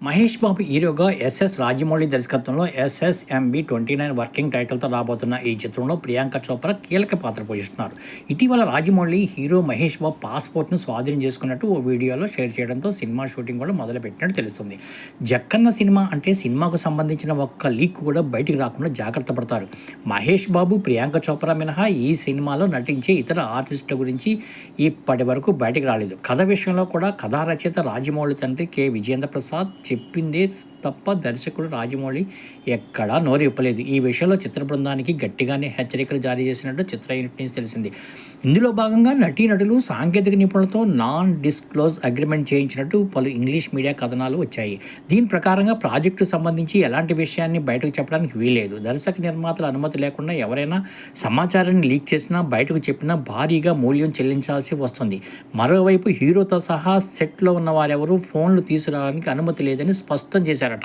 మహేష్ బాబు హీరోగా ఎస్ఎస్ రాజమౌళి దర్శకత్వంలో SSMB29 working టైటిల్తో రాబోతున్న ఈ చిత్రంలో ప్రియాంక చోప్రా కీలక పాత్ర పోషిస్తున్నారు. ఇటీవల రాజమౌళి హీరో మహేష్ బాబు పాస్పోర్ట్ను స్వాధీనం చేసుకున్నట్టు ఓ వీడియోలో షేర్ చేయడంతో సినిమా షూటింగ్ కూడా మొదలుపెట్టినట్టు తెలుస్తుంది. జక్కన్న సినిమా అంటే సినిమాకు సంబంధించిన ఒక్క లీక్ కూడా బయటికి రాకుండా జాగ్రత్త పడతారు. మహేష్ బాబు, ప్రియాంక చోప్రా మినహా ఈ సినిమాలో నటించే ఇతర ఆర్టిస్టుల గురించి ఇప్పటి వరకు బయటికి రాలేదు. కథ విషయంలో కూడా కథా రచయిత రాజమౌళి తండ్రి కె. విజేంద్ర ప్రసాద్ చెప్పిందే తప్ప దర్శకుడు రాజమౌళి ఎక్కడా నోరు ఇప్పలేదు. ఈ విషయంలో చిత్ర బృందానికి గట్టిగానే హెచ్చరికలు జారీ చేసినట్టు చిత్ర యూనిట్ నుంచి తెలిసింది. ఇందులో భాగంగా నటీనటులు సాంకేతిక నిపుణులతో నాన్ డిస్క్లోజ్ అగ్రిమెంట్ చేయించినట్టు పలు ఇంగ్లీష్ మీడియా కథనాలు వచ్చాయి. దీని ప్రకారంగా ప్రాజెక్టు సంబంధించి ఎలాంటి విషయాన్ని బయటకు చెప్పడానికి వీలేదు. దర్శక నిర్మాతల అనుమతి లేకుండా ఎవరైనా సమాచారాన్ని లీక్ చేసినా, బయటకు చెప్పినా భారీగా మూల్యం చెల్లించాల్సి వస్తుంది. మరోవైపు హీరోతో సహా సెట్లో ఉన్న వారెవరూ ఫోన్లు తీసుకురావడానికి అనుమతి లేదని స్పష్టం చేశారట.